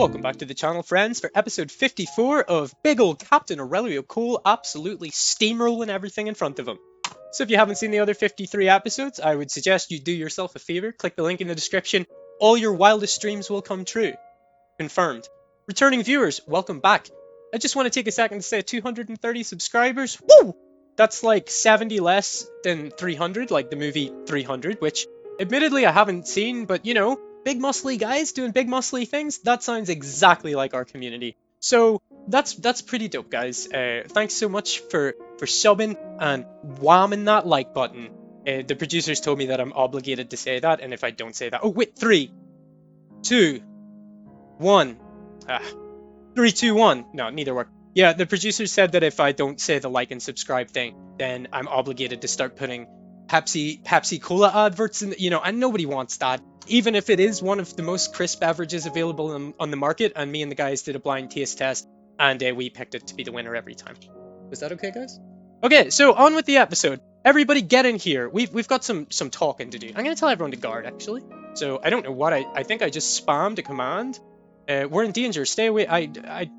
Welcome back to the channel, friends, for episode 54 of big old Captain Aurelio Cole absolutely steamrolling everything in front of him. So if you haven't seen the other 53 episodes, I would suggest you do yourself a favor, click the link in the description, all your wildest dreams will come true. Confirmed. Returning viewers, welcome back. I just want to take a second to say 230 subscribers, woo! That's like 70 less than 300, like the movie 300, which admittedly I haven't seen, but you know, big muscly guys doing big muscly things, that sounds exactly like our community. So that's pretty dope, guys. Thanks so much for subbing and whamming that like button. The producers told me that I'm obligated to say that, and if I don't say that, oh wait, 3, 2, 1. 3, 2, 1. No, neither work. Yeah, the producers said that if I don't say the like and subscribe thing, then I'm obligated to start putting Pepsi Cola adverts in, and nobody wants that. Even if it is one of the most crisp beverages available on the market, and me and the guys did a blind taste test, and we picked it to be the winner every time. Was that okay, guys? Okay, so on with the episode. Everybody get in here. We've got some talking to do. I'm gonna tell everyone to guard, actually. So I don't know what I think I just spammed a command. We're in danger. Stay away.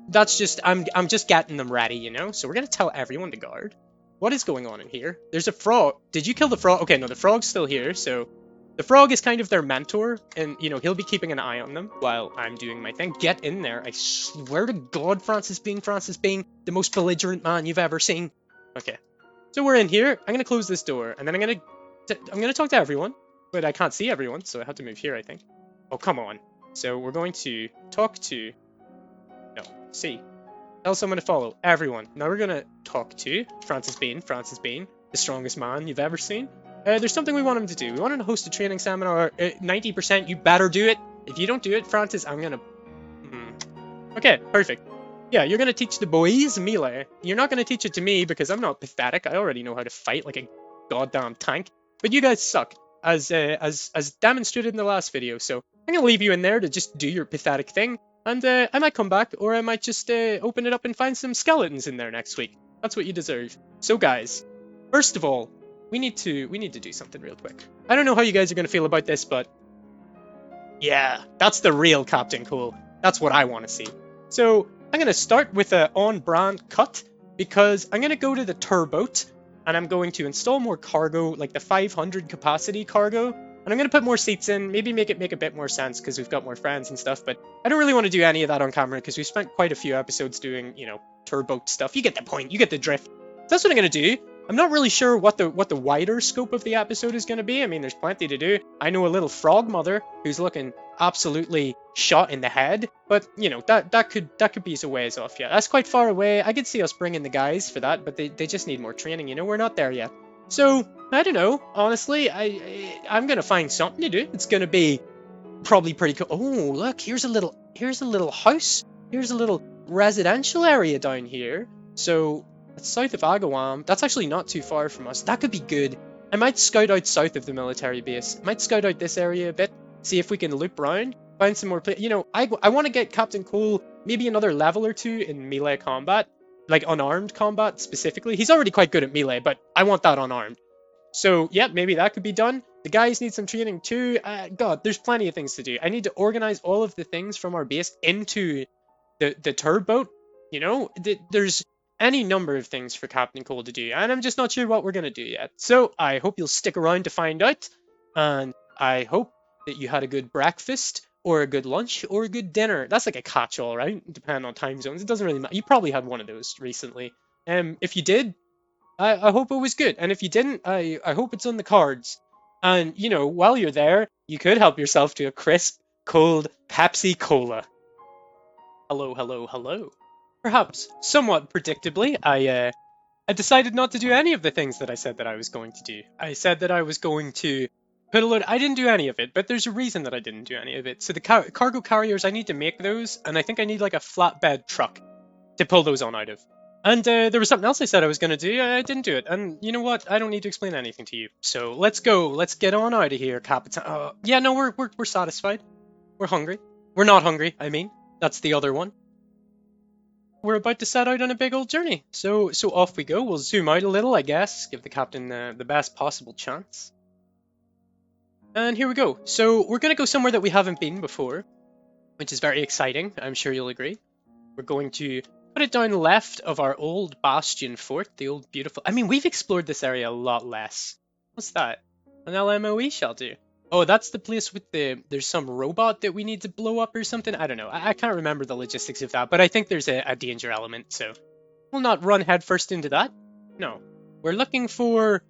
That's just I'm just getting them ready, you know. So we're gonna tell everyone to guard. What is going on in here? There's a frog. Did you kill the frog? Okay, no, the frog's still here. So the frog is kind of their mentor, and he'll be keeping an eye on them while I'm doing my thing. Get in there. I swear to God, Francis Bean, the most belligerent man you've ever seen. Okay, so we're in here. I'm gonna close this door, and then I'm gonna talk to everyone, but I can't see everyone, so I have to move here, I think. Oh, come on. So we're going to talk to, tell someone to follow, everyone. Now we're going to talk to Francis Bean, the strongest man you've ever seen. There's something we want him to do. We want him to host a training seminar. 90%, you better do it. If you don't do it, Francis, I'm going to... Okay, perfect. Yeah, you're going to teach the boys melee. You're not going to teach it to me because I'm not pathetic. I already know how to fight like a goddamn tank. But you guys suck, as demonstrated in the last video, so... I'm going to leave you in there to just do your pathetic thing, and I might come back, or I might just open it up and find some skeletons in there next week. That's what you deserve. So guys, first of all, we need to do something real quick. I don't know how you guys are going to feel about this, but yeah, that's the real Captain Cool. That's what I want to see. So I'm going to start with an on-brand cut, because I'm going to go to the turboat, and I'm going to install more cargo, like the 500 capacity cargo. And I'm going to put more seats in, maybe make it make a bit more sense because we've got more friends and stuff, but I don't really want to do any of that on camera because we spent quite a few episodes doing, turboat stuff. You get the point, you get the drift. So that's what I'm going to do. I'm not really sure what the wider scope of the episode is going to be. I mean, there's plenty to do. I know a little frog mother who's looking absolutely shot in the head, but, that could be a ways off, yeah. That's quite far away. I could see us bringing the guys for that, but they just need more training, we're not there yet. So, I don't know, honestly, I'm gonna find something to do. It's gonna be probably pretty cool. Oh, look, here's a little house. Here's a little residential area down here. So, it's south of Agawam. That's actually not too far from us. That could be good. I might scout out south of the military base. I might scout out this area a bit, see if we can loop around, find some more I want to get Captain Cole maybe another level or 2 in melee combat. Like unarmed combat specifically. He's already quite good at melee, but I want that unarmed. So yeah, maybe that could be done. The guys need some training too. God, there's plenty of things to do. I need to organize all of the things from our base into the turboat. There's any number of things for Captain Cole to do, and I'm just not sure what we're gonna do yet. So I hope you'll stick around to find out, and I hope that you had a good breakfast, or a good lunch, or a good dinner. That's like a catch-all, right? Depending on time zones. It doesn't really matter. You probably had one of those recently. If you did, I hope it was good. And if you didn't, I hope it's on the cards. And, while you're there, you could help yourself to a crisp, cold Pepsi Cola. Hello, hello, hello. Perhaps, somewhat predictably, I decided not to do any of the things that I said that I was going to do. I said that I was going to I didn't do any of it, but there's a reason that I didn't do any of it. So the cargo carriers, I need to make those, and I think I need like a flatbed truck to pull those on out of. And there was something else I said I was going to do, I didn't do it. And you know what? I don't need to explain anything to you. So let's go. Let's get on out of here, Capitan. Yeah, no, we're satisfied. We're hungry. We're not hungry, I mean. That's the other one. We're about to set out on a big old journey. So off we go. We'll zoom out a little, I guess. Give the captain the best possible chance. And here we go. So we're going to go somewhere that we haven't been before. which is very exciting. I'm sure you'll agree. We're going to put it down left of our old bastion fort, the old beautiful. I mean, we've explored this area a lot less. What's that? An LMOE shelter. Oh, that's the place with there's some robot that we need to blow up or something. I don't know. I can't remember the logistics of that, but I think there's a danger element, so we'll not run headfirst into that. No, we're looking for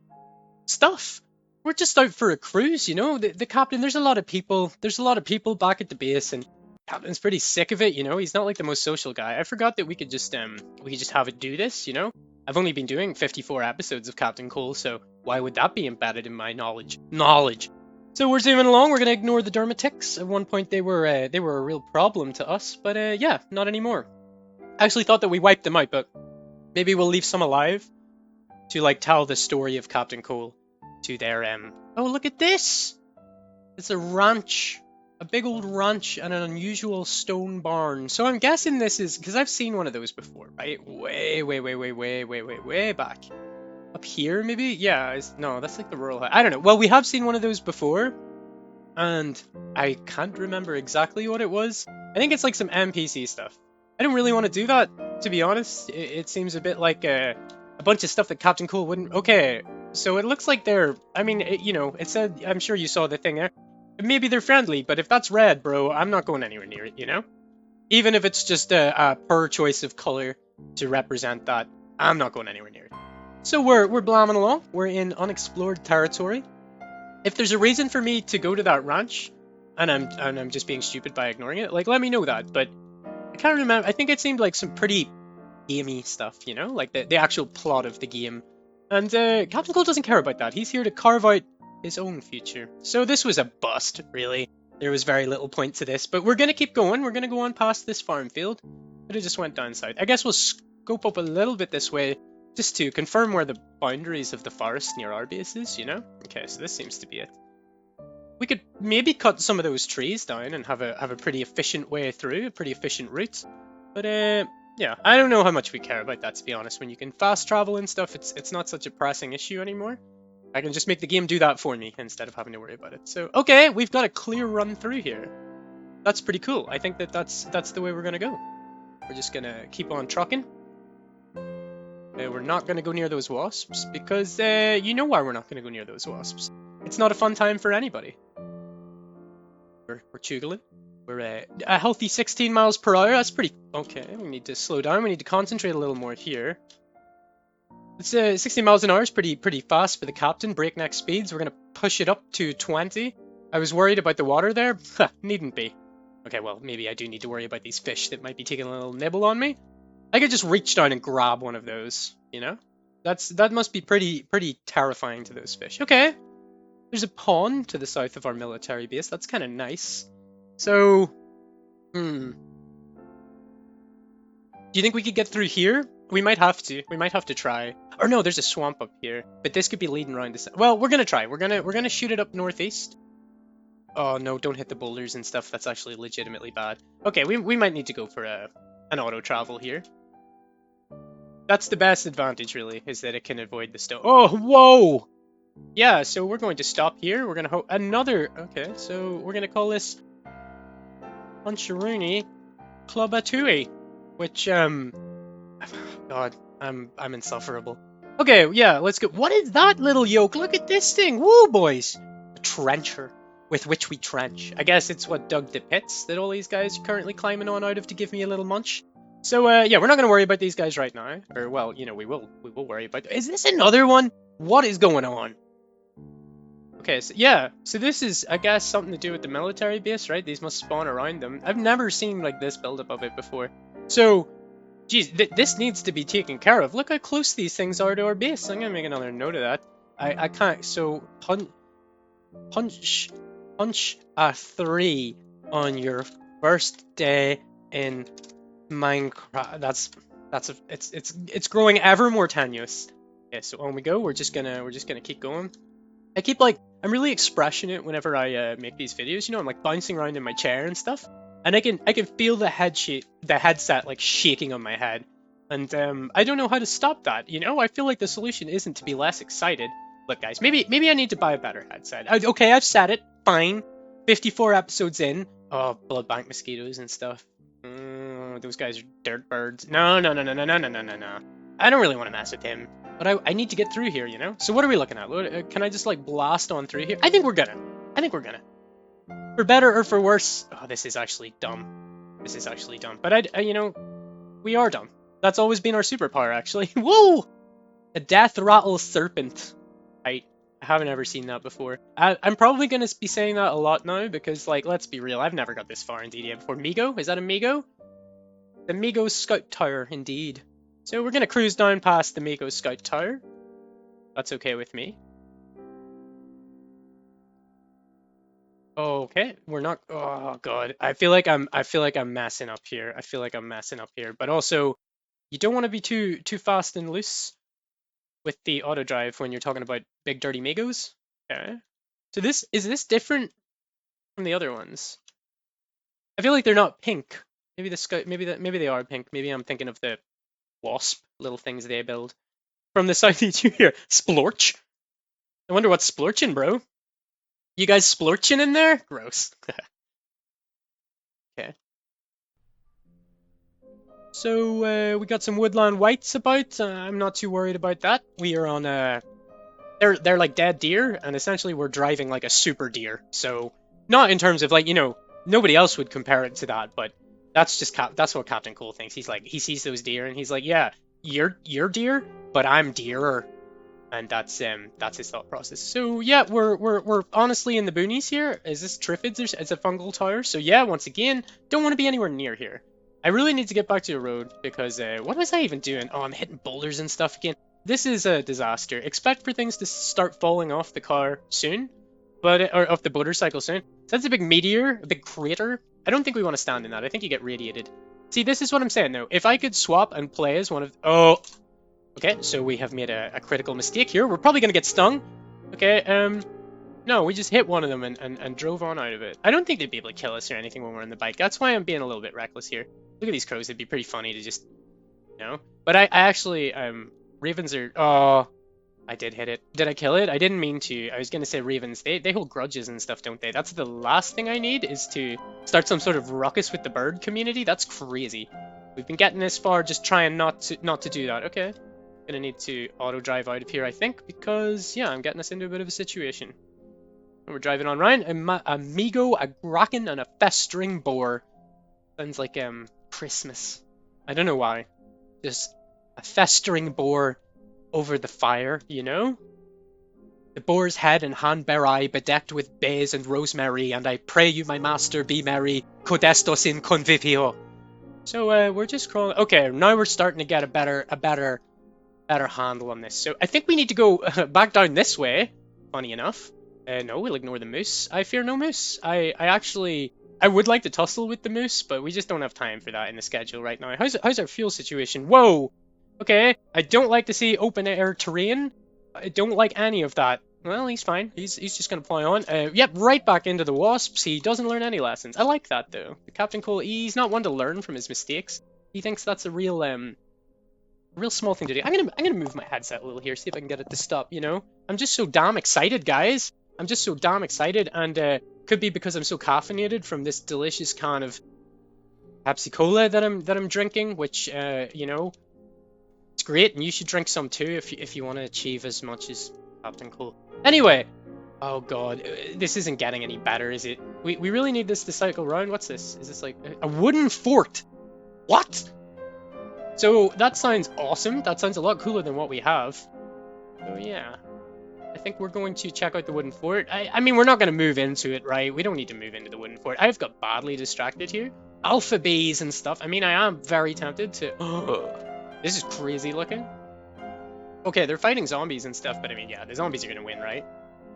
stuff. We're just out for a cruise, you know. The captain. There's a lot of people. There's a lot of people back at the base, and Captain's pretty sick of it, you know. He's not like the most social guy. I forgot that we could just have it do this, you know. I've only been doing 54 episodes of Captain Cole, so why would that be embedded in my knowledge? So we're zooming along. We're gonna ignore the dermatics. At one point, they were a real problem to us, but yeah, not anymore. I actually thought that we wiped them out, but maybe we'll leave some alive to like tell the story of Captain Cole to their Oh, look at this! It's a ranch. A big old ranch and an unusual stone barn. So I'm guessing this is because I've seen one of those before, right? Way back. Up here, maybe? Yeah, no, that's like the rural. I don't know. Well, we have seen one of those before, and I can't remember exactly what it was. I think it's like some NPC stuff. I don't really want to do that, to be honest. It seems a bit like a bunch of stuff that Captain Cole wouldn't. Okay, so it looks like they're. I mean, you know, it said. I'm sure you saw the thing there. Maybe they're friendly, but if that's red, bro, I'm not going anywhere near it, you know? Even if it's just a per choice of color to represent that, I'm not going anywhere near it. So we're blamming along. We're in unexplored territory. If there's a reason for me to go to that ranch, and I'm just being stupid by ignoring it, like let me know that. But I can't remember. I think it seemed like some pretty gamey stuff, you know, like the actual plot of the game. And Captain Cole doesn't care about that. He's here to carve out his own future. So this was a bust, really. There was very little point to this, but we're going to keep going. We're going to go on past this farm field. But it just went down south. I guess we'll scope up a little bit this way just to confirm where the boundaries of the forest near our base is, you know? Okay, so this seems to be it. We could maybe cut some of those trees down and have a pretty efficient way through, a pretty efficient route. But yeah, I don't know how much we care about that, to be honest. When you can fast travel and stuff, it's not such a pressing issue anymore. I can just make the game do that for me instead of having to worry about it. So, okay, we've got a clear run through here. That's pretty cool. I think that's the way we're going to go. We're just going to keep on trucking. We're not going to go near those wasps because you know why we're not going to go near those wasps. It's not a fun time for anybody. We're chugling. We're a healthy 16 miles per hour. That's pretty... Okay, we need to slow down. We need to concentrate a little more here. It's 60 miles an hour is pretty fast for the captain. Breakneck speeds. We're gonna push it up to 20. I was worried about the water there. Needn't be. Okay, well maybe I do need to worry about these fish that might be taking a little nibble on me. I could just reach down and grab one of those. You know, that must be pretty terrifying to those fish. Okay, there's a pond to the south of our military base. That's kind of nice. So, do you think we could get through here? We might have to. We might have to try. Or no, there's a swamp up here. But this could be leading around this. Well, we're gonna try. We're gonna shoot it up northeast. Oh no, don't hit the boulders and stuff. That's actually legitimately bad. Okay, we might need to go for an auto travel here. That's the best advantage, really, is that it can avoid the stone. Oh, whoa! Yeah, so we're going to stop here. We're gonna another. Okay, so we're gonna call this Puncharoonie Clubatui, which God, I'm insufferable. Okay, yeah, let's go. What is that little yoke? Look at this thing. Woo, boys. A trencher with which we trench. I guess it's what dug the pits that all these guys are currently climbing on out of to give me a little munch. So, yeah, we're not going to worry about these guys right now. Or, well, you know, we will worry about... Is this another one? What is going on? Okay, so, yeah. So this is, I guess, something to do with the military base, right? These must spawn around them. I've never seen, like, this build-up of it before. So... Geez, this needs to be taken care of. Look how close these things are to our base. I'm gonna make another note of that. I can't. So punch a 3 on your first day in Minecraft. It's growing ever more tenuous. Okay, so on we go. We're just gonna keep going. I'm really expressionate whenever I make these videos. You know, I'm like bouncing around in my chair and stuff. And I can feel the headset like shaking on my head, and I don't know how to stop that. You know, I feel like the solution isn't to be less excited. Look, guys, maybe I need to buy a better headset. Okay, I've said it. Fine. 54 episodes in, Oh, blood bank mosquitoes and stuff. Those guys are dirt birds. No, no, no, no, no, no, no, no, no, no. I don't really want to mess with him. But I need to get through here, you know? So what are we looking at? Can I just like blast on through here? I think we're gonna. I think we're gonna. For better or for worse. Oh, this is actually dumb. This is actually dumb. But you know, we are dumb. That's always been our superpower, actually. Whoa! A death rattle serpent. I haven't ever seen that before. I'm probably going to be saying that a lot now because, like, let's be real, I've never got this far in DDA before. Migo? Is that a Migo? The Migo Scout Tower, indeed. So we're going to cruise down past the Migo Scout Tower. That's okay with me. Okay, we're not. Oh god, I feel like I'm messing up here. I feel like I'm messing up here. But also, you don't want to be too fast and loose with the auto drive when you're talking about big dirty Migos. Okay. So is this different from the other ones? I feel like they're not pink. Maybe the scout. Maybe they are pink. Maybe I'm thinking of the wasp little things they build from the South East here. Splorch. I wonder what's splorching, bro. You guys splorching in there? Gross. Okay. So we got some woodland whites about. I'm not too worried about that. We are on a. They're like dead deer, and essentially we're driving like a super deer. So not in terms of like, you know, nobody else would compare it to that, but that's just that's what Captain Cool thinks. He's like, he sees those deer and he's like, yeah, you're deer, but I'm dearer. And that's his thought process. So yeah, we're honestly in the boonies here. Is this Triffids or it's a fungal tower? So yeah, once again, don't want to be anywhere near here. I really need to get back to the road because what was I even doing? Oh, I'm hitting boulders and stuff again. This is a disaster. Expect for things to start falling off the car soon, or off the motorcycle soon. So that's a big meteor, a big crater. I don't think we want to stand in that. I think you get radiated. See, this is what I'm saying though. If I could swap and play as one of okay, so we have made a critical mistake here. We're probably going to get stung. Okay, no, we just hit one of them and drove on out of it. I don't think they'd be able to kill us or anything when we're on the bike. That's why I'm being a little bit reckless here. Look at these crows. It'd be pretty funny to just, you know. But I actually, ravens are, oh, I did hit it. Did I kill it? I didn't mean to. I was going to say ravens. They hold grudges and stuff, don't they? That's the last thing I need is to start some sort of ruckus with the bird community. That's crazy. We've been getting this far just trying not to do that. Okay. Gonna need to auto drive out of here, I think, because yeah, I'm getting us into a bit of a situation. And we're driving on Ryan, a Migo, a Graken, and a festering boar. Sounds like Christmas. I don't know why. Just a festering boar over the fire, you know? The boar's head and hand bear I, bedecked with bays and rosemary, and I pray you, my master, be merry, codestos in convivio. So we're just crawling. Okay, now we're starting to get a better handle on this. So I think we need to go back down this way, funny enough. No, we'll ignore the moose. I fear no moose. I would like to tussle with the moose, but we just don't have time for that in the schedule right now. How's our fuel situation? Whoa! Okay, I don't like to see open air terrain. I don't like any of that. Well, he's fine. He's just gonna plow on. Yep, right back into the wasps. He doesn't learn any lessons. I like that though. The Captain Cole, he's not one to learn from his mistakes. He thinks that's a real small thing to do. I'm gonna move my headset a little here, see if I can get it to stop, you know? I'm just so damn excited, guys. I'm just so damn excited, and could be because I'm so caffeinated from this delicious can of Pepsi Cola that I'm drinking, which you know, it's great, and you should drink some too if you want to achieve as much as Captain Cool. Anyway, oh god, this isn't getting any better, is it? We really need this to cycle round. What's this? Is this like a wooden fort? What? So that sounds awesome. That sounds a lot cooler than what we have. So yeah, I think we're going to check out the wooden fort. I mean, we're not going to move into it, right? We don't need to move into the wooden fort. I've got badly distracted here. Alpha bees and stuff. I mean, I am very tempted to... Oh, this is crazy looking. Okay, they're fighting zombies and stuff, but I mean, yeah, the zombies are going to win, right?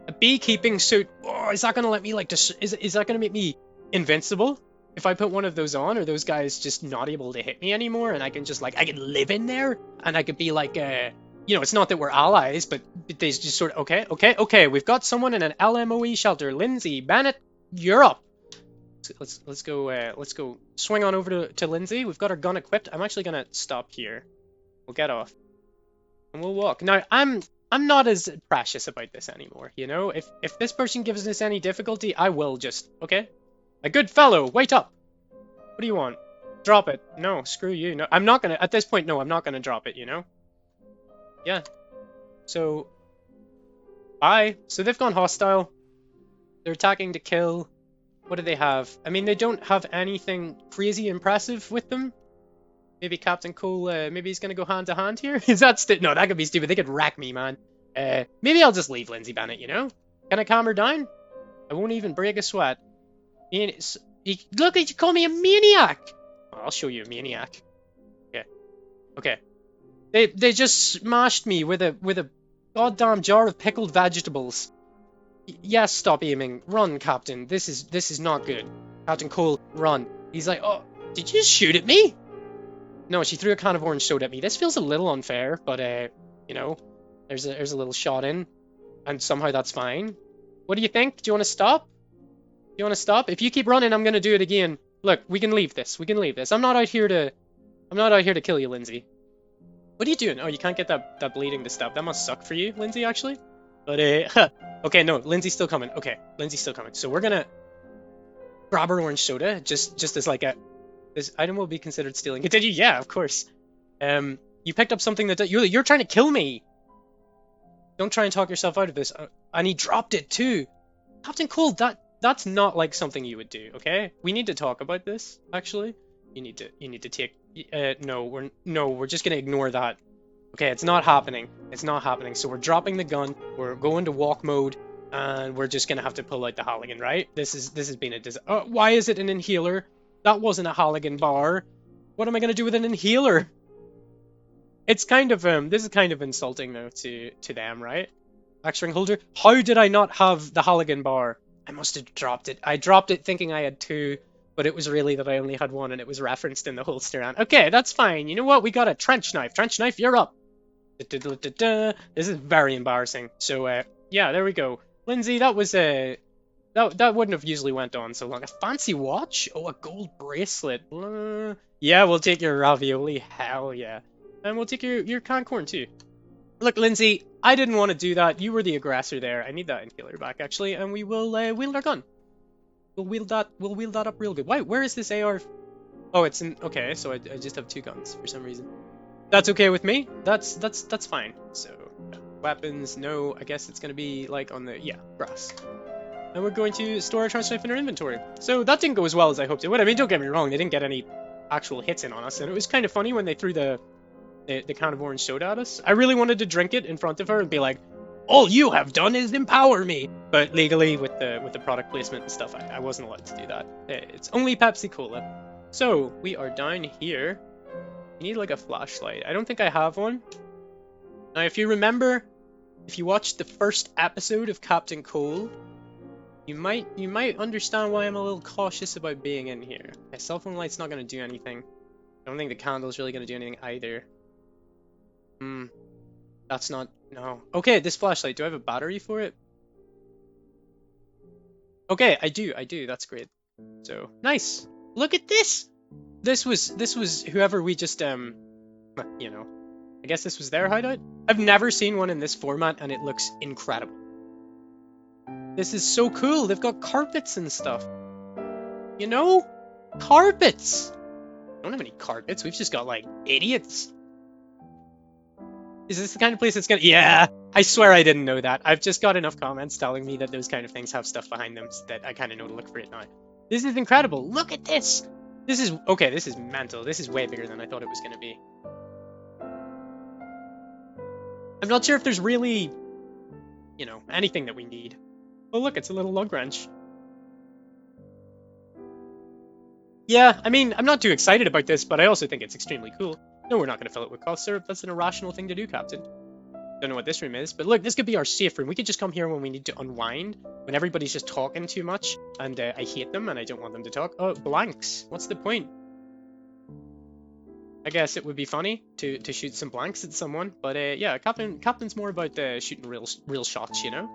A beekeeping suit. Oh, is that going to let me, like, is that going to make me invincible? If I put one of those on, are those guys just not able to hit me anymore? And I can just, like, I can live in there? And I could be, like, you know, it's not that we're allies, but they just sort of, okay. We've got someone in an LMOE shelter. Lindsay, Bennett, you're up. Let's go swing on over to Lindsay. We've got our gun equipped. I'm actually going to stop here. We'll get off. And we'll walk. Now, I'm not as precious about this anymore, you know? If this person gives us any difficulty, I will just, okay? A good fellow, wait up! What do you want? Drop it. No, screw you. No, I'm not gonna, at this point, no, I'm not gonna drop it, you know? Yeah. So, bye. So they've gone hostile. They're attacking to kill. What do they have? I mean, they don't have anything crazy impressive with them. Maybe Captain Cole, maybe he's gonna go hand to hand here? Is that no, that could be stupid. They could rack me, man. Maybe I'll just leave Lindsay Bennett, you know? Can I calm her down? I won't even break a sweat. Look, you call me a maniac! Oh, I'll show you a maniac. Okay. Okay. They just smashed me with a goddamn jar of pickled vegetables. Yes, stop aiming. Run, Captain. This is not good. Captain Cole, run. He's like, oh, did you just shoot at me? No, she threw a can of orange soda at me. This feels a little unfair, but you know, there's a little shot in, and somehow that's fine. What do you think? Do you want to stop? Do you want to stop? If you keep running, I'm gonna do it again. Look, we can leave this. We can leave this. I'm not out here to kill you, Lindsay. What are you doing? Oh, you can't get that bleeding to stop. That must suck for you, Lindsay, actually. But okay, no, Lindsay's still coming. Okay, Lindsay's still coming. So we're gonna grab her orange soda, just as like this item will be considered stealing. Did you? Yeah, of course. You picked up something that you're trying to kill me. Don't try and talk yourself out of this. And he dropped it too. Captain Cole, that's not like something you would do. Okay, we need to talk about this. Actually, you need to take. No, we're just gonna ignore that. Okay, it's not happening. It's not happening. So we're dropping the gun. We're going to walk mode, and we're just gonna have to pull out the Halligan, right? This has been a why is it an inhaler? That wasn't a Halligan bar. What am I gonna do with an inhaler? It's kind of this is kind of insulting though to them, right? Axe ring holder. How did I not have the Halligan bar? I must have dropped it. I dropped it thinking I had two, but it was really that I only had one, and it was referenced in the holster. And okay, that's fine. You know what? We got a trench knife. Trench knife, you're up. This is very embarrassing. So yeah, there we go. Lindsay, that was that wouldn't have usually went on so long. A fancy watch? Oh, a gold bracelet. Yeah, we'll take your ravioli. Hell yeah. And we'll take your canned corn too. Look, Lindsay, I didn't want to do that. You were the aggressor there. I need that inhaler back actually, and we will wield our gun. We'll wield that up real good. Why? Where is this AR? Oh, it's in. Okay, so I just have two guns for some reason. That's okay with me. That's fine. So weapons, no. I guess it's gonna be like on the brass. And we're going to store our trench knife in our inventory. So that didn't go as well as I hoped it would. I mean, don't get me wrong, they didn't get any actual hits in on us, and it was kind of funny when they threw the can of orange soda at us. I really wanted to drink it in front of her and be like, all you have done is empower me. But legally, with the product placement and stuff, I wasn't allowed to do that. It's only Pepsi Cola. So we are down here. You need like a flashlight. I don't think I have one. Now, if you remember, if you watched the first episode of Captain Cole, you might understand why I'm a little cautious about being in here. Okay, cell phone light's not going to do anything. I don't think the candle's really going to do anything either. That's not... No. Okay, this flashlight. Do I have a battery for it? Okay, I do. That's great. So, nice. Look at this! This was whoever we just, you know, I guess this was their hideout? I've never seen one in this format, and it looks incredible. This is so cool. They've got carpets and stuff. You know? Carpets! We don't have any carpets. We've just got, like, idiots. Is this the kind of place that's gonna... Yeah! I swear I didn't know that. I've just got enough comments telling me that those kind of things have stuff behind them so that I kind of know to look for it now. This is incredible. Look at this! This is... Okay, this is mental. This is way bigger than I thought it was gonna be. I'm not sure if there's really, you know, anything that we need. Oh, look, it's a little lug wrench. Yeah, I mean, I'm not too excited about this, but I also think it's extremely cool. No, we're not going to fill it with cough syrup. That's an irrational thing to do, Captain. Don't know what this room is, but look, this could be our safe room. We could just come here when we need to unwind, when everybody's just talking too much, and I hate them, and I don't want them to talk. Oh, blanks. What's the point? I guess it would be funny to shoot some blanks at someone, but yeah, Captain's more about shooting real shots, you know?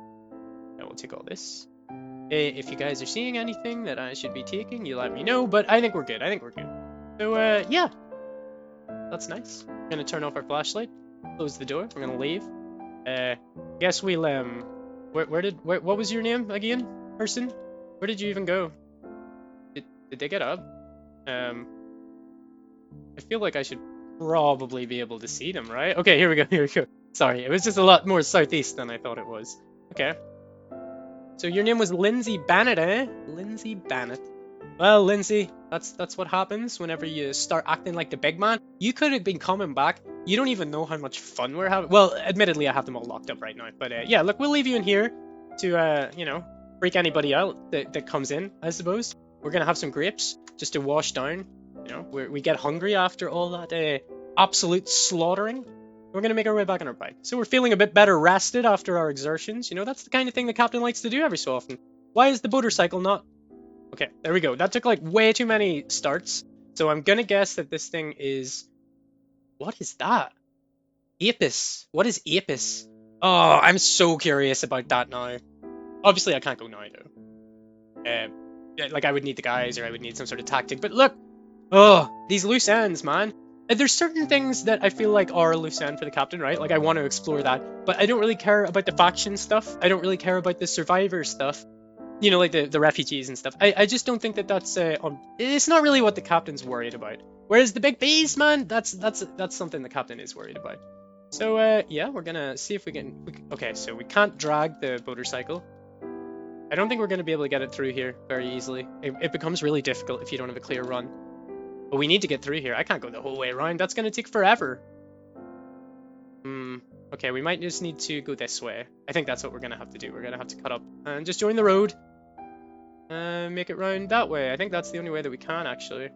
Yeah, we'll take all this. If you guys are seeing anything that I should be taking, you let me know, but I think we're good. So, yeah. That's nice. We're gonna turn off our flashlight, close the door, we're gonna leave. Guess we'll, what was your name again, person? Where did you even go? Did they get up? I feel like I should probably be able to see them, right? Okay, here we go, here we go. Sorry, it was just a lot more southeast than I thought it was. Okay. So your name was Lindsay Bannett, eh? Lindsay Bannett. Well, Lindsay, that's what happens whenever you start acting like the big man. You could have been coming back. You don't even know how much fun we're having. Well, admittedly, I have them all locked up right now. But yeah, look, we'll leave you in here to, you know, freak anybody out that comes in, I suppose. We're gonna have some grapes just to wash down. You know, we get hungry after all that absolute slaughtering. We're going to make our way back on our bike. So we're feeling a bit better rested after our exertions. You know, that's the kind of thing the captain likes to do every so often. Why is the motorcycle not... Okay, there we go. That took like way too many starts. So I'm going to guess that this thing is... What is that? Apis. What is Apis? Oh, I'm so curious about that now. Obviously, I can't go now, though. Like, I would need the guys, or I would need some sort of tactic. But look! Oh, these loose ends, man. There's certain things that I feel like are a loose end for the captain, right? Like, I want to explore that. But I don't really care about the faction stuff. I don't really care about the survivor stuff. You know, like the refugees and stuff. I just don't think that that's... it's not really what the captain's worried about. Whereas the big bees, man, that's something the captain is worried about. So, yeah, we're gonna see if we can... Okay, so we can't drag the motorcycle. I don't think we're going to be able to get it through here very easily. It becomes really difficult if you don't have a clear run. But we need to get through here. I can't go the whole way around. That's going to take forever. Okay, we might just need to go this way. I think that's what we're going to have to do. We're going to have to cut up and just join the road. Make it round that way. I think that's the only way that we can, actually.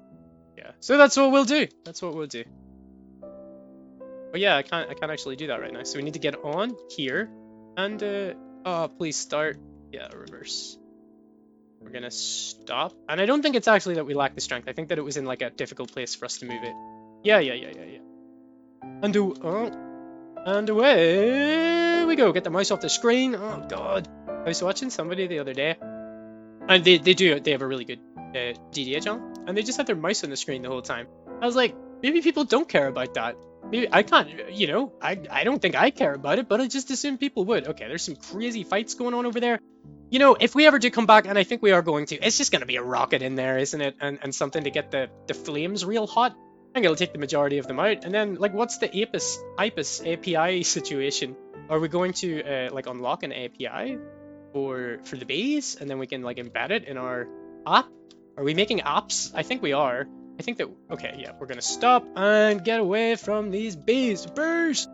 Yeah, so that's what we'll do. That's what we'll do. But yeah, I can't actually do that right now. So we need to get on here. And, oh, please start. Yeah, reverse. We're gonna stop. And I don't think it's actually that we lack the strength. I think that it was in like a difficult place for us to move it. Yeah. And away we go. Get the mouse off the screen. Oh god. I was watching somebody the other day. And they have a really good DDA channel. And they just have their mouse on the screen the whole time. I was like, maybe people don't care about that. Maybe I can't, you know, I don't think I care about it, but I just assume people would. Okay, there's some crazy fights going on over there. You know, if we ever do come back, and I think we are going to, it's just going to be a rocket in there, isn't it? And something to get the flames real hot. I think it'll take the majority of them out. And then, like, what's the Apis API situation? Are we going to, like, unlock an API for the base? And then we can, like, embed it in our app? Are we making apps? I think we are. I think that... Okay, yeah, we're going to stop and get away from these bees. Bees!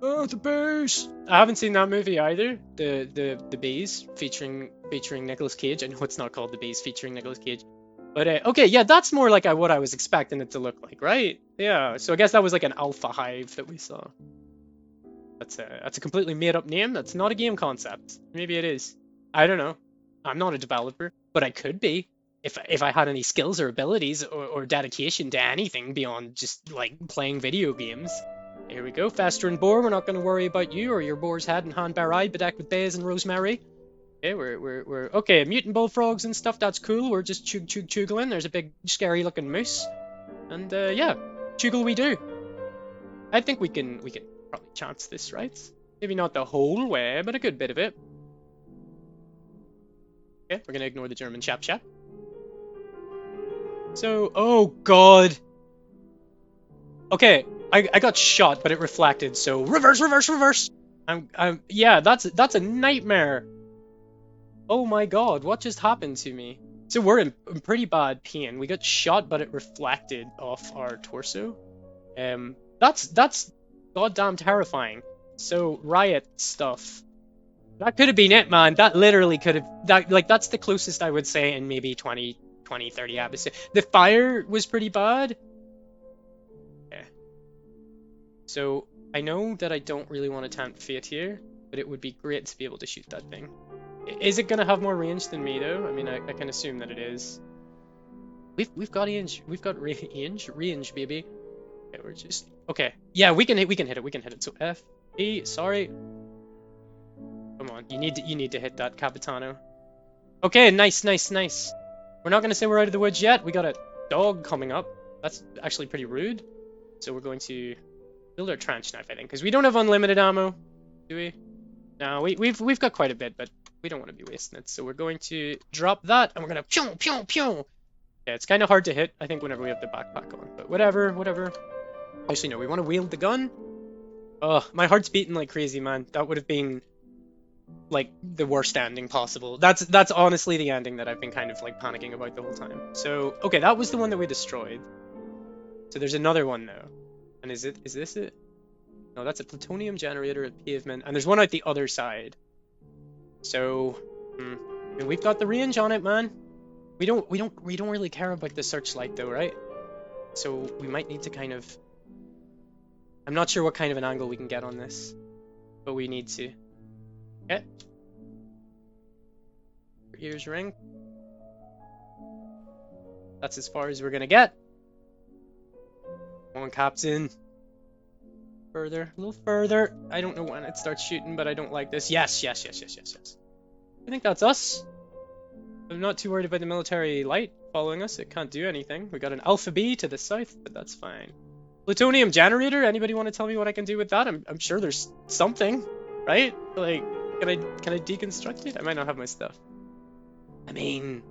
Oh, the bees! I haven't seen that movie either. The Bees featuring Nicolas Cage. I know it's not called The Bees featuring Nicolas Cage. But, okay, yeah, that's more like what I was expecting it to look like, right? Yeah, so I guess that was like an alpha hive that we saw. That's a completely made-up name. That's not a game concept. Maybe it is. I don't know. I'm not a developer, but I could be. If I had any skills or abilities or dedication to anything beyond just, like, playing video games. Here we go, festering boar. We're not going to worry about you or your boar's head and hand bare eye bedecked with bays and rosemary. Okay, we're okay. Mutant bullfrogs and stuff. That's cool. We're just chugling. There's a big scary looking moose, and yeah, chugle we do. I think we can probably chance this, right? Maybe not the whole way, but a good bit of it. Okay, we're gonna ignore the German chap. So, oh god. Okay, I got shot, but it reflected. So reverse. Yeah, that's a nightmare. Oh my god, what just happened to me? So we're in pretty bad pain. We got shot, but it reflected off our torso. That's goddamn terrifying. So riot stuff. That could have been it, man. That literally could have... that's the closest I would say in maybe 20, 30 episodes. The fire was pretty bad. Okay. So, I know that I don't really want to tempt fate here, but it would be great to be able to shoot that thing. Is it going to have more range than me, though? I mean, I can assume that it is. We've got range. We've got range, baby. Okay, we're just... Okay. Yeah, we can hit it. So F, E, sorry. Come on, you need to hit that, Capitano. Okay, nice. We're not gonna say we're out of the woods yet. We got a dog coming up. That's actually pretty rude. So we're going to build our trench knife, I think, because we don't have unlimited ammo, do we? No, we've got quite a bit, but we don't want to be wasting it. So we're going to drop that, and we're gonna pew. Yeah, it's kind of hard to hit, I think, whenever we have the backpack on. But whatever, whatever. Actually, no, we want to wield the gun. Oh, my heart's beating like crazy, man. That would have been like the worst ending possible. That's honestly the ending that I've been kind of like panicking about the whole time. So, okay, that was the one that we destroyed. So there's another one though. And is this it? No, that's a plutonium generator at pavement, and there's one out the other side. So, I mean, we've got the range on it, man. We don't really care about the searchlight though, right? So we might need to kind of. I'm not sure what kind of an angle we can get on this, but we need to. Okay. Ears ring. That's as far as we're gonna get. Come on, Captain. Further, a little further. I don't know when it starts shooting, but I don't like this. Yes, yes, yes, yes, yes, yes. I think that's us. I'm not too worried about the military light following us. It can't do anything. We got an Alpha B to the south, but that's fine. Plutonium generator. Anybody want to tell me what I can do with that? I'm sure there's something, right? Like, can I deconstruct it? I might not have my stuff. I mean,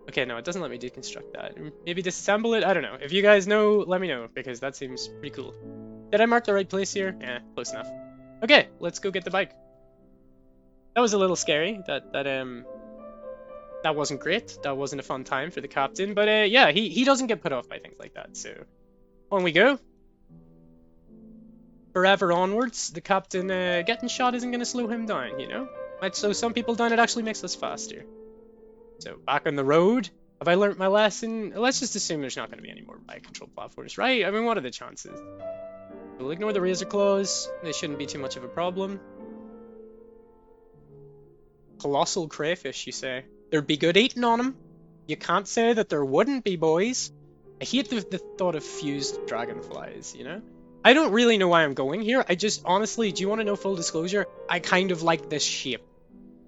okay, no, it doesn't let me deconstruct that. Maybe disassemble it. I don't know. If you guys know, let me know because that seems pretty cool. Did I mark the right place here? Yeah, close enough. Okay, let's go get the bike. That was a little scary. That wasn't great. That wasn't a fun time for the captain. But yeah, he doesn't get put off by things like that. So on we go. Forever onwards. The captain getting shot isn't gonna slow him down, you know? Might slow some people down. It actually makes us faster. So back on the road. Have I learnt my lesson? Let's just assume there's not gonna be any more bike control platforms, right? I mean, what are the chances? We'll ignore the razor claws. They shouldn't be too much of a problem. Colossal crayfish, you say? There'd be good eating on them. You can't say that there wouldn't be, boys. I hate the thought of fused dragonflies, you know? I don't really know why I'm going here. I just, honestly, do you want to know full disclosure? I kind of like this shape.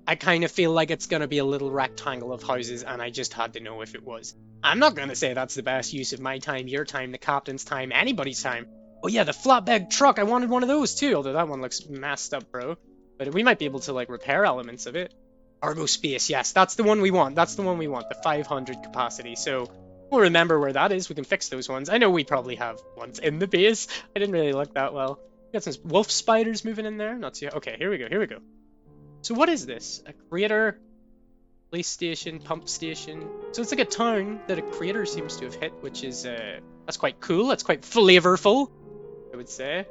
I kind of feel like it's going to be a little rectangle of houses, and I just had to know if it was. I'm not going to say that's the best use of my time, your time, the captain's time, anybody's time. Oh yeah, the flatbed truck, I wanted one of those too, although that one looks messed up, bro. But we might be able to, like, repair elements of it. Argo space, yes, that's the one we want. That's the one we want, the 500 capacity. So we'll remember where that is. We can fix those ones. I know we probably have ones in the base. I didn't really look that well. We got some wolf spiders moving in there. Not too. Okay, here we go. Here we go. So what is this? A crater, police station, pump station. So it's like a town that a crater seems to have hit, which is that's quite cool. That's quite flavorful, I would say.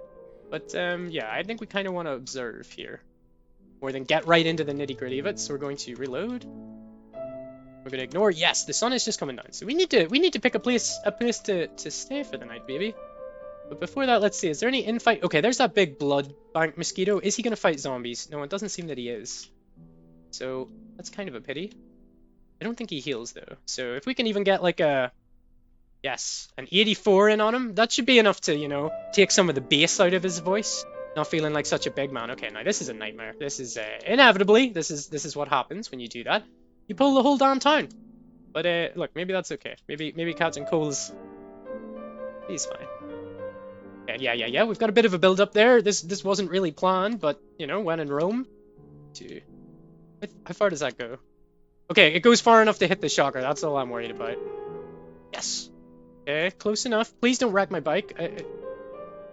But yeah, I think we kind of want to observe here more than get right into the nitty-gritty of it. So we're going to reload. We're going to ignore. Yes, the sun is just coming down. So we need to pick a place to stay for the night, baby. But before that, let's see. Is there any infight? Okay, there's that big blood bank mosquito. Is he going to fight zombies? No, it doesn't seem that he is. So that's kind of a pity. I don't think he heals though. So if we can even get like a yes, an 84 in on him, that should be enough to, you know, take some of the bass out of his voice. Not feeling like such a big man. Okay, now this is a nightmare. This is inevitably this is what happens when you do that. You pull the whole damn town. But look, maybe that's okay. Maybe Captain Cole's he's fine. Yeah. We've got a bit of a build up there. This wasn't really planned, but you know, when in Rome. How far does that go? Okay, it goes far enough to hit the shocker. That's all I'm worried about. Yes. Okay, close enough. Please don't wreck my bike.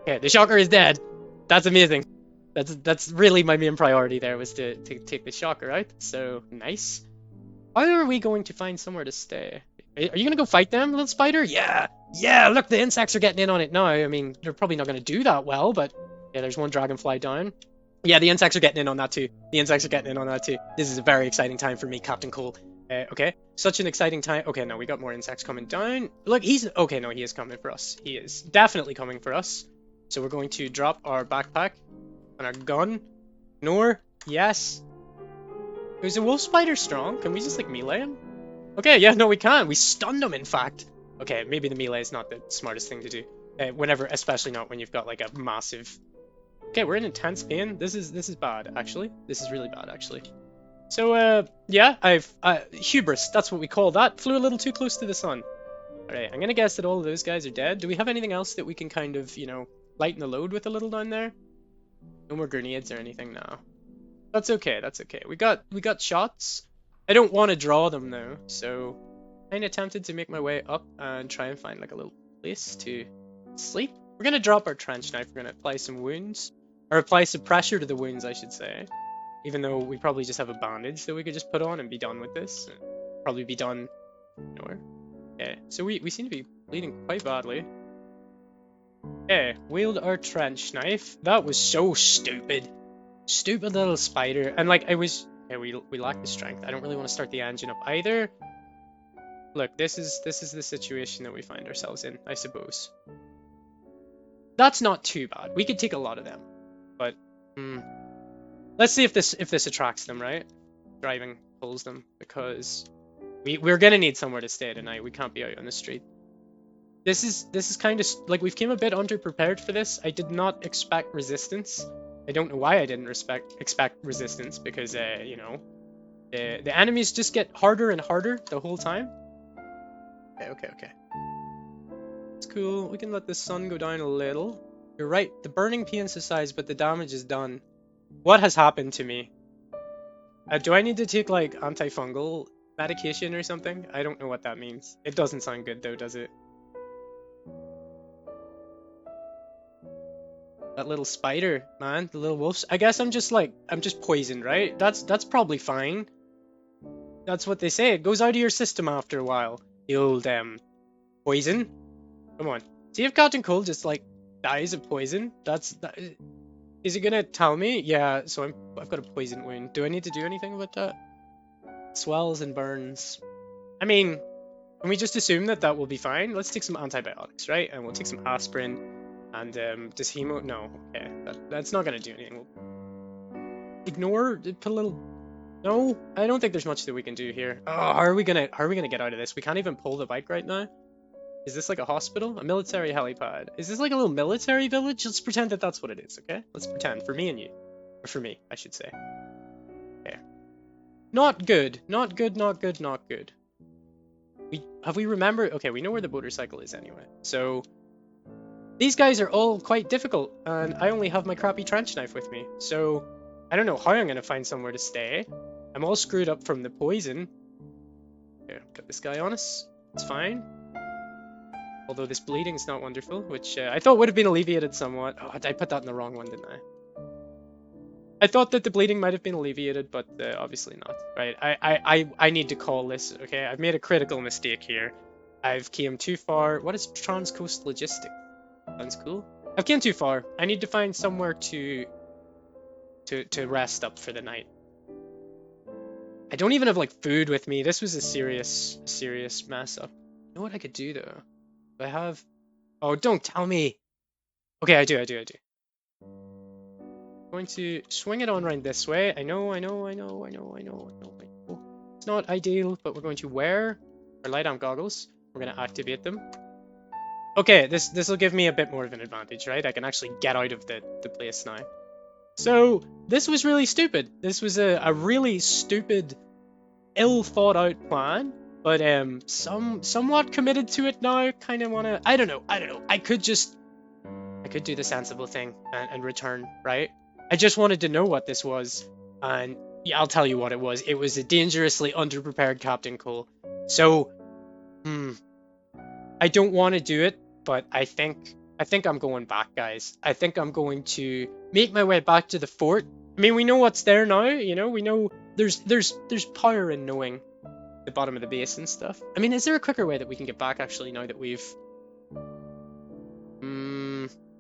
Okay, the shocker is dead. That's amazing. That's really my main priority there, was to take the shocker out. So nice. How are we going to find somewhere to stay? Are you gonna go fight them, little spider? Yeah. Look, the insects are getting in on it now. I mean, they're probably not gonna do that well, but yeah, there's one dragonfly down. Yeah, the insects are getting in on that too. This is a very exciting time for me, Captain Cole. Okay, such an exciting time. Okay, no, we got more insects coming down. Look, he is coming for us. He is definitely coming for us. So we're going to drop our backpack and our gun. Ignore. Yes. Is a wolf spider strong? Can we just, like, melee him? Okay, yeah, no, we can. We stunned him, in fact. Okay, maybe the melee is not the smartest thing to do. Especially not when you've got, like, a massive... Okay, we're in intense pain. This is bad, actually. This is really bad, actually. So, yeah, hubris, that's what we call that. Flew a little too close to the sun. Alright, I'm gonna guess that all of those guys are dead. Do we have anything else that we can kind of, you know, lighten the load with a little down there? No more grenades or anything now. That's okay. We got shots. I don't want to draw them though, so kind of tempted to make my way up and try and find like a little place to sleep. We're gonna drop our trench knife. We're gonna apply some wounds, or apply some pressure to the wounds, I should say. Even though we probably just have a bandage that we could just put on and be done with this. Probably be done nowhere. Okay, so we seem to be bleeding quite badly. Okay, wield our trench knife. That was so stupid. Stupid little spider. And like, okay, we lack the strength. I don't really want to start the engine up either. Look, this is the situation that we find ourselves in, I suppose. That's not too bad. We could take a lot of them, but let's see if this attracts them, right? Driving pulls them, because we're gonna need somewhere to stay tonight. We can't be out on the street. This is kind of like, we've came a bit underprepared for this. I did not expect resistance. I don't know why I didn't expect resistance, because you know, the enemies just get harder and harder the whole time. Okay. It's cool. We can let the sun go down a little. You're right. The burning pain subsides, but the damage is done. What has happened to me? Do I need to take like antifungal medication or something? I don't know what that means. It doesn't sound good though, does it? That little spider, man, the little wolves. I guess I'm just poisoned, right? That's probably fine. That's what they say. It goes out of your system after a while. The old poison. Come on. See if Captain Cold just like dies of poison. Is it gonna tell me? Yeah. So I've got a poison wound. Do I need to do anything about that? Swells and burns. I mean, can we just assume that will be fine? Let's take some antibiotics, right? And we'll take some aspirin. And does hemo? No. Okay. That's not gonna do anything. Ignore. Put a little. No, I don't think there's much that we can do here. Oh, how are we gonna get out of this? We can't even pull the bike right now. Is this like a hospital? A military helipad? Is this like a little military village? Let's pretend that that's what it is, okay? Let's pretend, for me and you. Or for me, I should say. Okay. Not good. Not good, not good, not good. Have we remembered? Okay, we know where the motorcycle is anyway. So, these guys are all quite difficult, and I only have my crappy trench knife with me. So, I don't know how I'm gonna find somewhere to stay. I'm all screwed up from the poison. Okay, got this guy on us. It's fine. Although this bleeding is not wonderful, which I thought would have been alleviated somewhat. Oh, I put that in the wrong one, didn't I? I thought that the bleeding might have been alleviated, but obviously not. Right? I need to call this. Okay, I've made a critical mistake here. I've came too far. What is Transcoast Logistics? Sounds cool. I've came too far. I need to find somewhere to rest up for the night. I don't even have like food with me. This was a serious mess up. You know what I could do though? Do I have? Oh, don't tell me. Okay, I do. I'm going to swing it on right this way. I know. It's not ideal, but we're going to wear our light amp goggles. We're going to activate them. Okay, this will give me a bit more of an advantage, right? I can actually get out of the place now. So, this was really stupid. This was a really stupid, ill-thought-out plan, but somewhat committed to it now. Kind of want to... I don't know. I could do the sensible thing and return, right? I just wanted to know what this was, and yeah, I'll tell you what it was. It was a dangerously underprepared Captain Cole. So, I don't want to do it, but I think I'm going back, guys. I think I'm going to make my way back to the fort. I mean, we know what's there now, you know? We know there's power in knowing the bottom of the base and stuff. I mean, is there a quicker way that we can get back, actually, now that we've...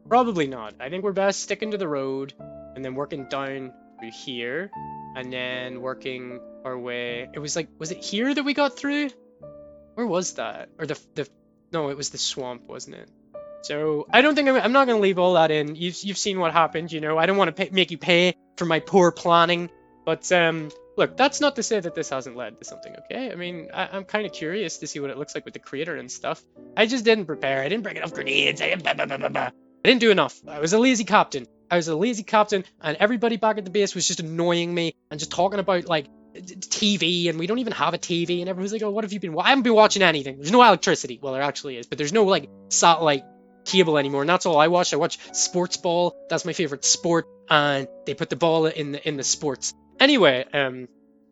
probably not. I think we're best sticking to the road, and then working down through here, and then working our way... It was like... Was it here that we got through? Where was that? Or no, it was the swamp, wasn't it? So, I don't think I'm not going to leave all that in. You've seen what happened, you know. I don't want to make you pay for my poor planning. But, look, that's not to say that this hasn't led to something, okay? I mean, I'm kind of curious to see what it looks like with the creator and stuff. I just didn't prepare. I didn't bring enough grenades. I didn't do enough. I was a lazy captain. And everybody back at the base was just annoying me and just talking about, like, TV, and we don't even have a TV, and everyone's like, oh, what have you been I haven't been watching anything. There's no electricity. Well, there actually is, but there's no, like, satellite cable anymore, and that's all I watch. I watch sports ball. That's my favorite sport, and they put the ball in the sports. Anyway,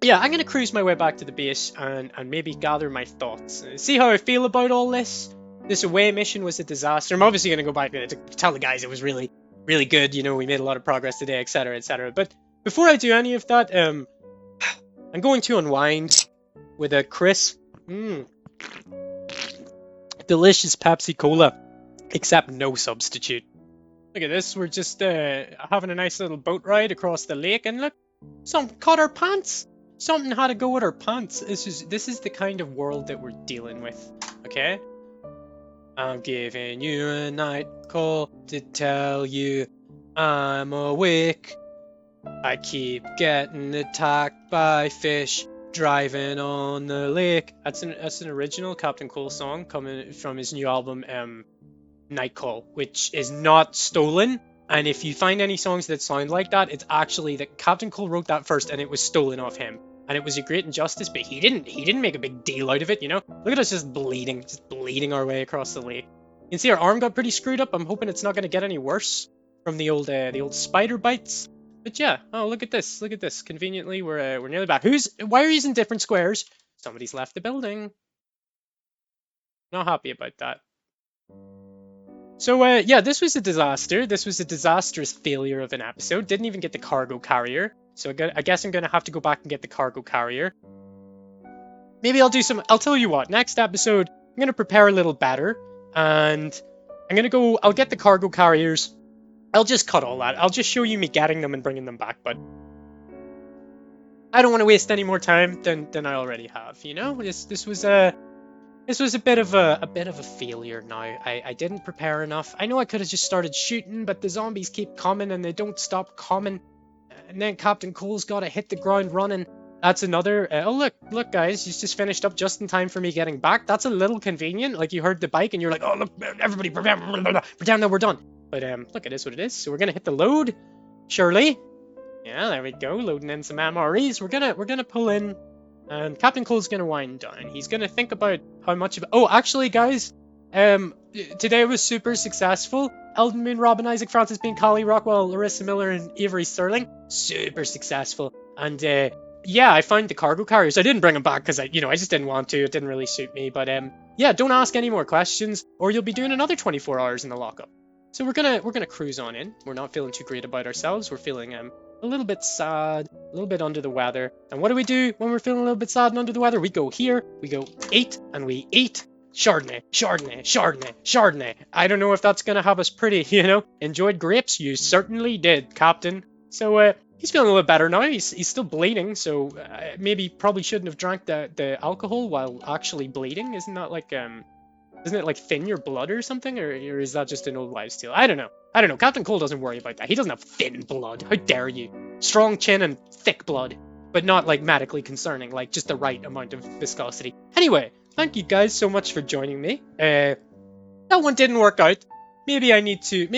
Yeah, I'm gonna cruise my way back to the base and maybe gather my thoughts. See how I feel about all this. This away mission was a disaster. I'm obviously gonna go back to tell the guys it was really, really good. You know, we made a lot of progress today, etc., etc. But before I do any of that, I'm going to unwind with a crisp, delicious Pepsi Cola, except no substitute. Look at this. We're just having a nice little boat ride across the lake, and look, something caught our pants. Something had to go with our pants. This is the kind of world that we're dealing with. Okay. I'm giving you a night call to tell you I'm awake. I keep getting attacked by fish driving on the lake. That's an original Captain Cole song coming from his new album Night Call, which is not stolen. And if you find any songs that sound like that, it's actually that Captain Cole wrote that first and it was stolen off him. And it was a great injustice, but he didn't make a big deal out of it, you know? Look at us just bleeding our way across the lake. You can see our arm got pretty screwed up. I'm hoping it's not going to get any worse from the old spider bites. But yeah, oh, look at this. Look at this. Conveniently, we're nearly back. Why are you using different squares? Somebody's left the building. Not happy about that. So yeah, this was a disaster. This was a disastrous failure of an episode. Didn't even get the cargo carrier. So I guess I'm gonna have to go back and get the cargo carrier. Maybe I'll tell you what, next episode, I'm gonna prepare a little better. And I'll get the cargo carriers. I'll just cut all that. I'll just show you me getting them and bringing them back, but I don't want to waste any more time than I already have, you know? This was a bit of a failure now. I didn't prepare enough. I know I could have just started shooting, but the zombies keep coming and they don't stop coming. And then Captain Cole's got to hit the ground running. That's another... oh, look, guys. He's just finished up just in time for me getting back. That's a little convenient. Like, you heard the bike and you're like, oh, look, everybody pretend that we're done. But, look, it is what it is. So we're going to hit the load, surely. Yeah, there we go. Loading in some MREs. We're gonna pull in, and Captain Cole's gonna wind down. He's gonna think about how much of... Oh, actually, guys, today was super successful. Elden Moon, Robin Isaac, Francis Bean, Collie, Rockwell, Larissa Miller, and Avery Sterling. Super successful. And, yeah, I found the cargo carriers. I didn't bring them back because I just didn't want to. It didn't really suit me. But, yeah, don't ask any more questions or you'll be doing another 24 hours in the lockup. So we're gonna cruise on in. We're not feeling too great about ourselves. We're feeling, a little bit sad, a little bit under the weather. And what do we do when we're feeling a little bit sad and under the weather? We go here, we go eat, and we eat Chardonnay, Chardonnay, Chardonnay, Chardonnay. I don't know if that's gonna have us pretty, you know? Enjoyed grapes? You certainly did, Captain. So, he's feeling a little better now. He's still bleeding, so maybe probably shouldn't have drank the alcohol while actually bleeding. Isn't that like, isn't it like thin your blood or something? Or is that just an old wives' tale? I don't know. Captain Cole doesn't worry about that. He doesn't have thin blood. How dare you? Strong chin and thick blood. But not like medically concerning, like just the right amount of viscosity. Anyway, thank you guys so much for joining me. That one didn't work out. Maybe I need to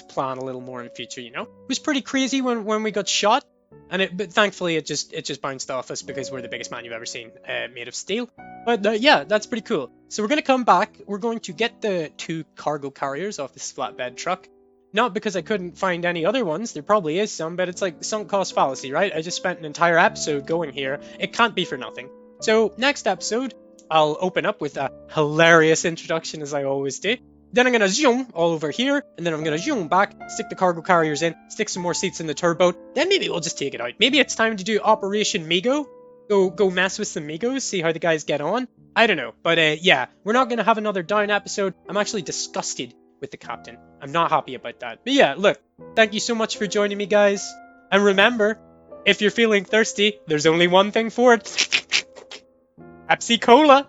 plan a little more in future, you know? It was pretty crazy when we got shot. But thankfully it just bounced off us because we're the biggest man you've ever seen, made of steel. But yeah, that's pretty cool. So we're gonna come back. We're going to get the 2 cargo carriers off this flatbed truck. Not because I couldn't find any other ones. There probably is some, but it's like sunk cost fallacy, right? I just spent an entire episode going here. It can't be for nothing. So next episode, I'll open up with a hilarious introduction as I always do. Then I'm going to zoom all over here, and then I'm going to zoom back, stick the cargo carriers in, stick some more seats in the turboat. Then maybe we'll just take it out. Maybe it's time to do Operation Migo. Go mess with some Migos, see how the guys get on. I don't know. But yeah, we're not going to have another down episode. I'm actually disgusted with the captain. I'm not happy about that. But yeah, look, thank you so much for joining me, guys. And remember, if you're feeling thirsty, there's only one thing for it. Pepsi Cola.